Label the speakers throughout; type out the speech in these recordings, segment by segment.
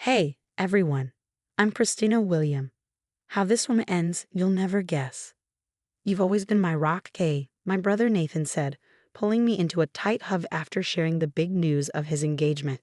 Speaker 1: Hey, everyone. I'm Christina William. How this one ends, you'll never guess. You've always been my rock, Kay, my brother Nathan said, pulling me into a tight hug after sharing the big news of his engagement.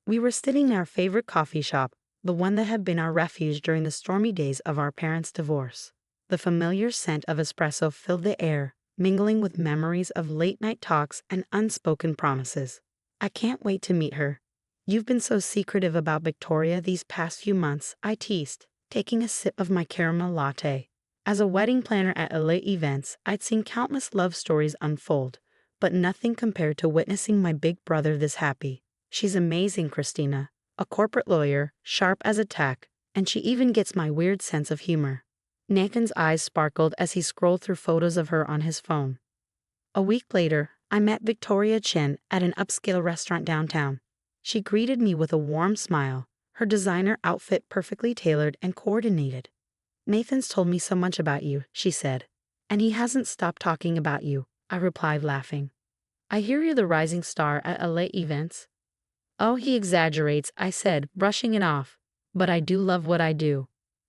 Speaker 1: We were sitting in our favorite coffee shop, the one that had been our refuge during the stormy days of our parents' divorce. The familiar scent of espresso filled the air, mingling with memories of late-night talks and unspoken promises. I can't wait to meet her. You've been so secretive about Victoria these past few months, I teased, taking a sip of my caramel latte. As a wedding planner at LA events, I'd seen countless love stories unfold, but nothing compared to witnessing my big brother this happy. She's amazing, Christina. A corporate lawyer, sharp as a tack, and she even gets my weird sense of humor. Nathan's eyes sparkled as he scrolled through photos of her on his phone. A week later, I met Victoria Chen at an upscale restaurant downtown. She greeted me with a warm smile, her designer outfit perfectly tailored and coordinated. Nathan's told me so much about you, she said. And he hasn't stopped talking about you, I replied laughing. I hear you're the rising star at LA events. Oh, he exaggerates, I said, brushing it off. But I do love what I do.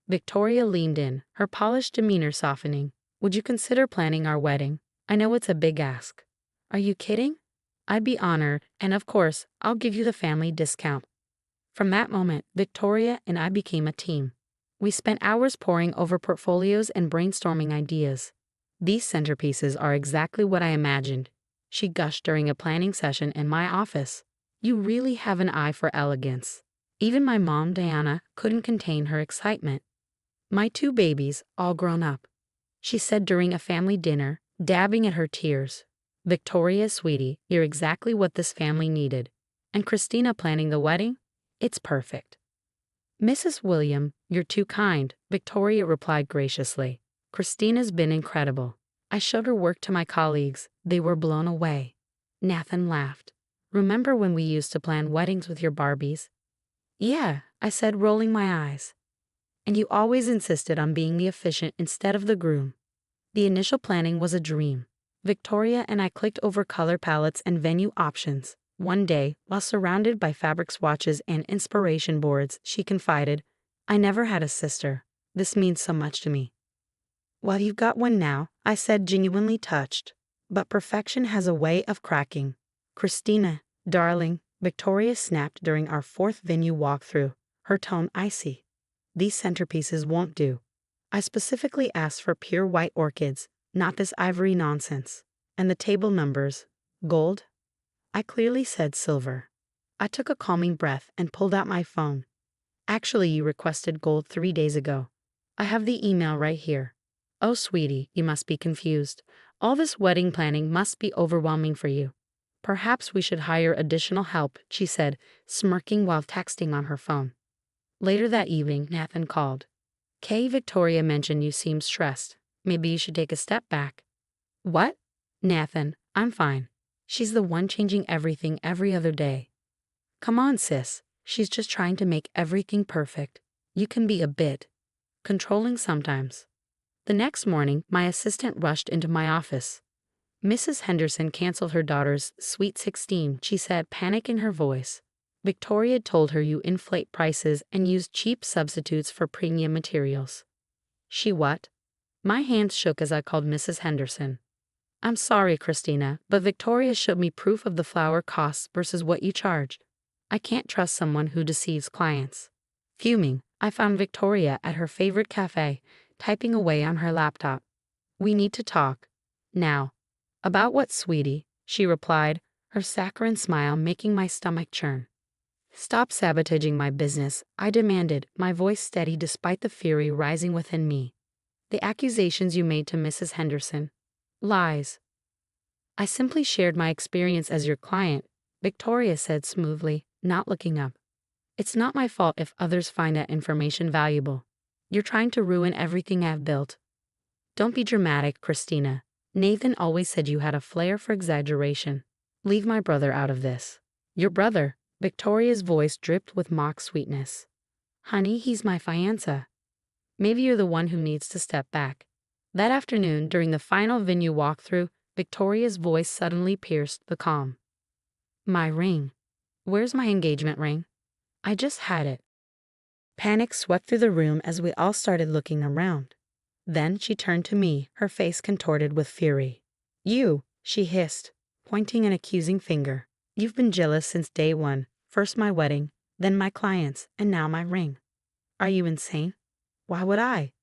Speaker 1: Victoria leaned in, her polished demeanor softening. Would you consider planning our wedding? I know it's a big ask. Are you kidding? I'd be honored, and of course, I'll give you the family discount. From that moment, Victoria and I became a team. We spent hours poring over portfolios and brainstorming ideas. These centerpieces are exactly what I imagined, she gushed during a planning session in my office. You really have an eye for elegance. Even my mom, Diana, couldn't contain her excitement. My two babies, all grown up, she said during a family dinner, dabbing at her tears. Victoria, sweetie, you're exactly what this family needed. And Christina planning the wedding? It's perfect. Mrs. William, you're too kind, Victoria replied graciously. Christina's been incredible. I showed her work to my colleagues. They were blown away. Nathan laughed. Remember when we used to plan weddings with your Barbies? Yeah, I said, rolling my eyes. And you always insisted on being the officiant instead of the groom. The initial planning was a dream. Victoria and I clicked over color palettes and venue options. One day, while surrounded by fabric swatches and inspiration boards, she confided, I never had a sister. This means so much to me. Well, you've got one now, I said, genuinely touched. But perfection has a way of cracking. Christina, darling, Victoria snapped during our fourth venue walkthrough, her tone icy. These centerpieces won't do. I specifically asked for pure white orchids, not this ivory nonsense. And the table numbers, gold? I clearly said silver. I took a calming breath and pulled out my phone. Actually, you requested gold 3 days ago. I have the email right here. Oh, sweetie, you must be confused. All this wedding planning must be overwhelming for you. Perhaps we should hire additional help, she said, smirking while texting on her phone. Later that evening, Nathan called. Kay, Victoria mentioned you seem stressed. Maybe you should take a step back. What? Nathan, I'm fine. She's the one changing everything every other day. Come on, sis. She's just trying to make everything perfect. You can be a bit controlling sometimes. The next morning, my assistant rushed into my office. Mrs. Henderson canceled her daughter's Sweet 16, she said, panic in her voice. Victoria told her you inflate prices and use cheap substitutes for premium materials. She what? My hands shook as I called Mrs. Henderson. I'm sorry, Christina, but Victoria showed me proof of the flower costs versus what you charged. I can't trust someone who deceives clients. Fuming, I found Victoria at her favorite cafe, typing away on her laptop. We need to talk. Now. About what, sweetie? She replied, her saccharine smile making my stomach churn. Stop sabotaging my business, I demanded, my voice steady despite the fury rising within me. The accusations you made to Mrs. Henderson. Lies. I simply shared my experience as your client, Victoria said smoothly, not looking up. It's not my fault if others find that information valuable. You're trying to ruin everything I've built. Don't be dramatic, Christina. Nathan always said you had a flair for exaggeration. Leave my brother out of this. Your brother? Victoria's voice dripped with mock sweetness. Honey, he's my fiancé. Maybe you're the one who needs to step back. That afternoon, during the final venue walkthrough, Victoria's voice suddenly pierced the calm. My ring. Where's my engagement ring? I just had it. Panic swept through the room as we all started looking around. Then she turned to me, her face contorted with fury. "You," she hissed, pointing an accusing finger. "You've been jealous since day one. First my wedding, then my clients, and now my ring. Are you insane? Why would I?"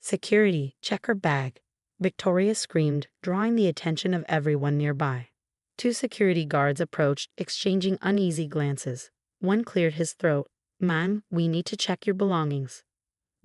Speaker 1: "Security, check her bag," Victoria screamed, drawing the attention of everyone nearby. Two security guards approached, exchanging uneasy glances. One cleared his throat. "Ma'am, we need to check your belongings."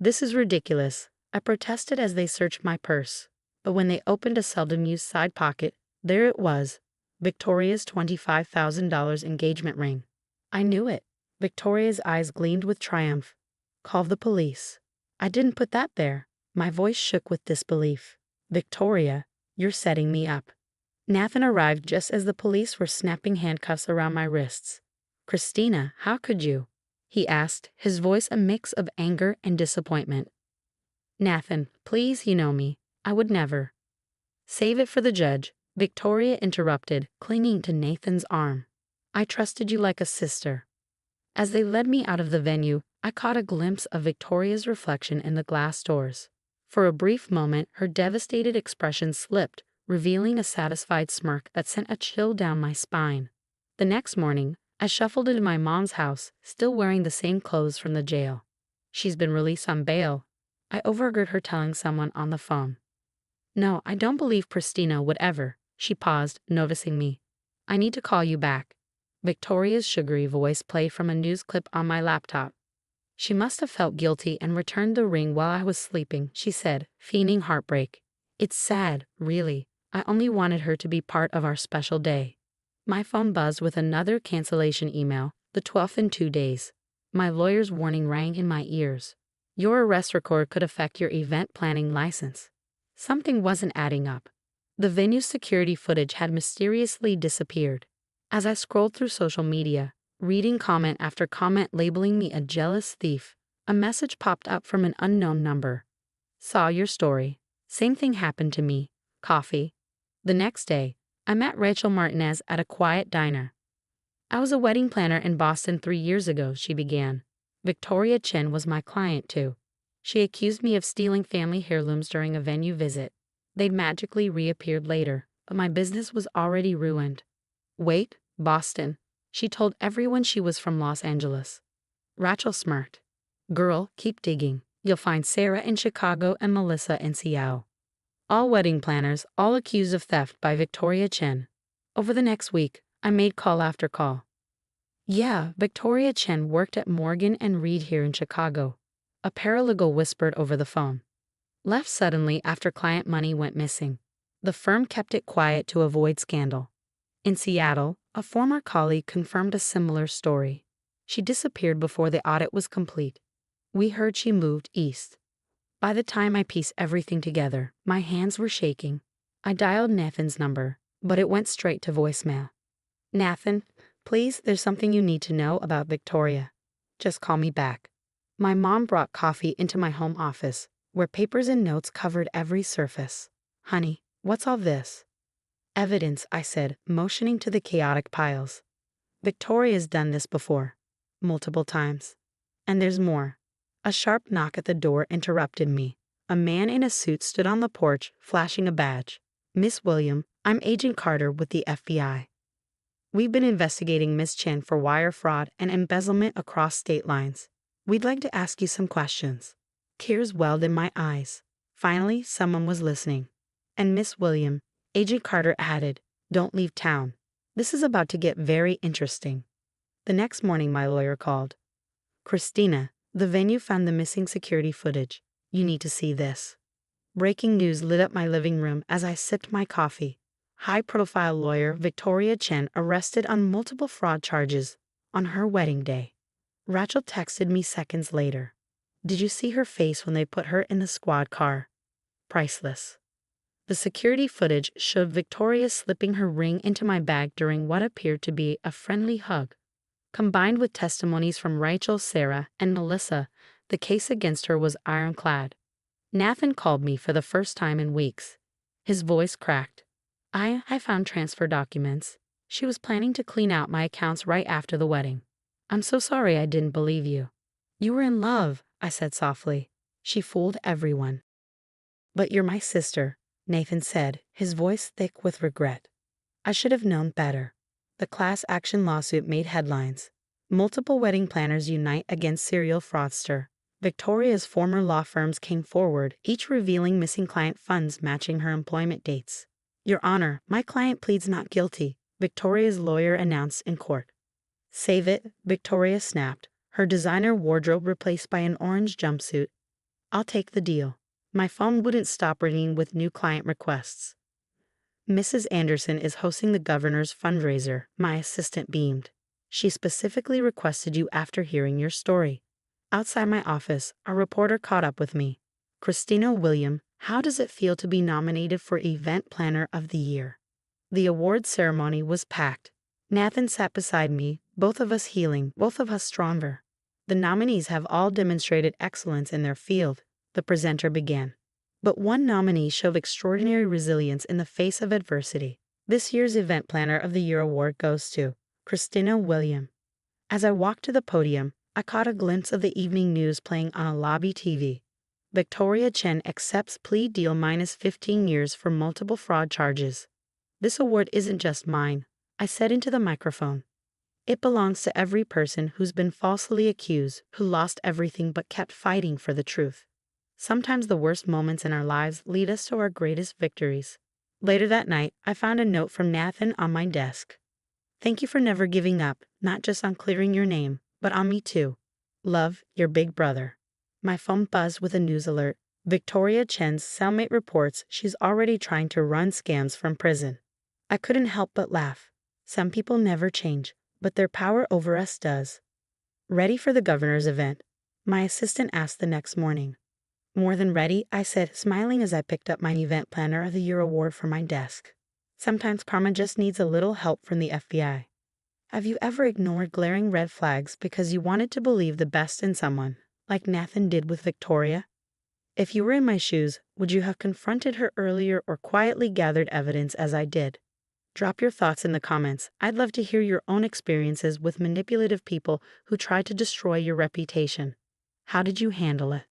Speaker 1: "This is ridiculous," I protested as they searched my purse. But when they opened a seldom-used side pocket, there it was, Victoria's $25,000 engagement ring. I knew it. Victoria's eyes gleamed with triumph. "Call the police." "I didn't put that there." My voice shook with disbelief. "Victoria, you're setting me up." Nathan arrived just as the police were snapping handcuffs around my wrists. "Christina, how could you?" he asked, his voice a mix of anger and disappointment. "Nathan, please, you know me. I would never." "Save it for the judge," Victoria interrupted, clinging to Nathan's arm. "I trusted you like a sister." As they led me out of the venue, I caught a glimpse of Victoria's reflection in the glass doors. For a brief moment, her devastated expression slipped, revealing a satisfied smirk that sent a chill down my spine. The next morning, I shuffled into my mom's house, still wearing the same clothes from the jail. "She's been released on bail," I overheard her telling someone on the phone. "No, I don't believe Christina would ever." She paused, noticing me. "I need to call you back." Victoria's sugary voice played from a news clip on my laptop. "She must have felt guilty and returned the ring while I was sleeping," she said, feigning heartbreak. "It's sad, really. I only wanted her to be part of our special day." My phone buzzed with another cancellation email, the 12th in 2 days. My lawyer's warning rang in my ears. "Your arrest record could affect your event planning license." Something wasn't adding up. The venue's security footage had mysteriously disappeared. As I scrolled through social media, reading comment after comment labeling me a jealous thief, a message popped up from an unknown number. "Saw your story. Same thing happened to me. Coffee." The next day, I met Rachel Martinez at a quiet diner. "I was a wedding planner in Boston 3 years ago," she began. "Victoria Chen was my client too. She accused me of stealing family heirlooms during a venue visit. They'd magically reappeared later, but my business was already ruined." "Wait, Boston." She told everyone she was from Los Angeles. Rachel smirked. "Girl, keep digging. You'll find Sarah in Chicago and Melissa in Seattle. All wedding planners, all accused of theft by Victoria Chen." Over the next week, I made call after call. "Yeah, Victoria Chen worked at Morgan and Reed here in Chicago," a paralegal whispered over the phone. "Left suddenly after client money went missing. The firm kept it quiet to avoid scandal." In Seattle, a former colleague confirmed a similar story. "She disappeared before the audit was complete. We heard she moved east." By the time I pieced everything together, my hands were shaking. I dialed Nathan's number, but it went straight to voicemail. "Nathan, please, there's something you need to know about Victoria. Just call me back." My mom brought coffee into my home office, where papers and notes covered every surface. "Honey, what's all this?" "Evidence," I said, motioning to the chaotic piles. "Victoria's done this before. Multiple times. And there's more." A sharp knock at the door interrupted me. A man in a suit stood on the porch, flashing a badge. "Miss William, I'm Agent Carter with the FBI. We've been investigating Miss Chen for wire fraud and embezzlement across state lines. We'd like to ask you some questions." Tears welled in my eyes. Finally, someone was listening. "And Miss William," Agent Carter added, "don't leave town. This is about to get very interesting." The next morning my lawyer called. "Christina, the venue found the missing security footage. You need to see this." Breaking news lit up my living room as I sipped my coffee. High-profile lawyer Victoria Chen arrested on multiple fraud charges on her wedding day. Rachel texted me seconds later. "Did you see her face when they put her in the squad car? Priceless." The security footage showed Victoria slipping her ring into my bag during what appeared to be a friendly hug. Combined with testimonies from Rachel, Sarah, and Melissa, the case against her was ironclad. Nathan called me for the first time in weeks. His voice cracked. I found transfer documents. She was planning to clean out my accounts right after the wedding. I'm so sorry I didn't believe you." You were in love, I said softly. She fooled everyone. But you're my sister, Nathan said, his voice thick with regret. I should have known better. The class action lawsuit made headlines. Multiple wedding planners unite against serial fraudster. Victoria's former law firms came forward, each revealing missing client funds matching her employment dates. Your Honor, my client pleads not guilty, Victoria's lawyer announced in court. Save it, Victoria snapped, her designer wardrobe replaced by an orange jumpsuit. I'll take the deal. My phone wouldn't stop ringing with new client requests. Mrs. Anderson is hosting the governor's fundraiser, my assistant beamed. She specifically requested you after hearing your story. Outside my office, a reporter caught up with me. Christina William, how does it feel to be nominated for Event Planner of the Year? The award ceremony was packed. Nathan sat beside me, both of us healing, both of us stronger. The nominees have all demonstrated excellence in their field, the presenter began. But one nominee showed extraordinary resilience in the face of adversity. This year's Event Planner of the Year award goes to Christina William. As I walked to the podium, I caught a glimpse of the evening news playing on a lobby TV. Victoria Chen accepts plea deal minus 15 years for multiple fraud charges. This award isn't just mine, I said into the microphone. It belongs to every person who's been falsely accused, who lost everything but kept fighting for the truth. Sometimes the worst moments in our lives lead us to our greatest victories. Later that night, I found a note from Nathan on my desk. Thank you for never giving up, not just on clearing your name, but on me too. Love, your big brother. My phone buzzed with a news alert. Victoria Chen's cellmate reports she's already trying to run scams from prison. I couldn't help but laugh. Some people never change, but their power over us does. Ready for the governor's event? My assistant asked the next morning. More than ready, I said, smiling as I picked up my Event Planner of the Year award from my desk. Sometimes karma just needs a little help from the FBI. Have you ever ignored glaring red flags because you wanted to believe the best in someone, like Nathan did with Victoria? If you were in my shoes, would you have confronted her earlier or quietly gathered evidence as I did? Drop your thoughts in the comments. I'd love to hear your own experiences with manipulative people who tried to destroy your reputation. How did you handle it?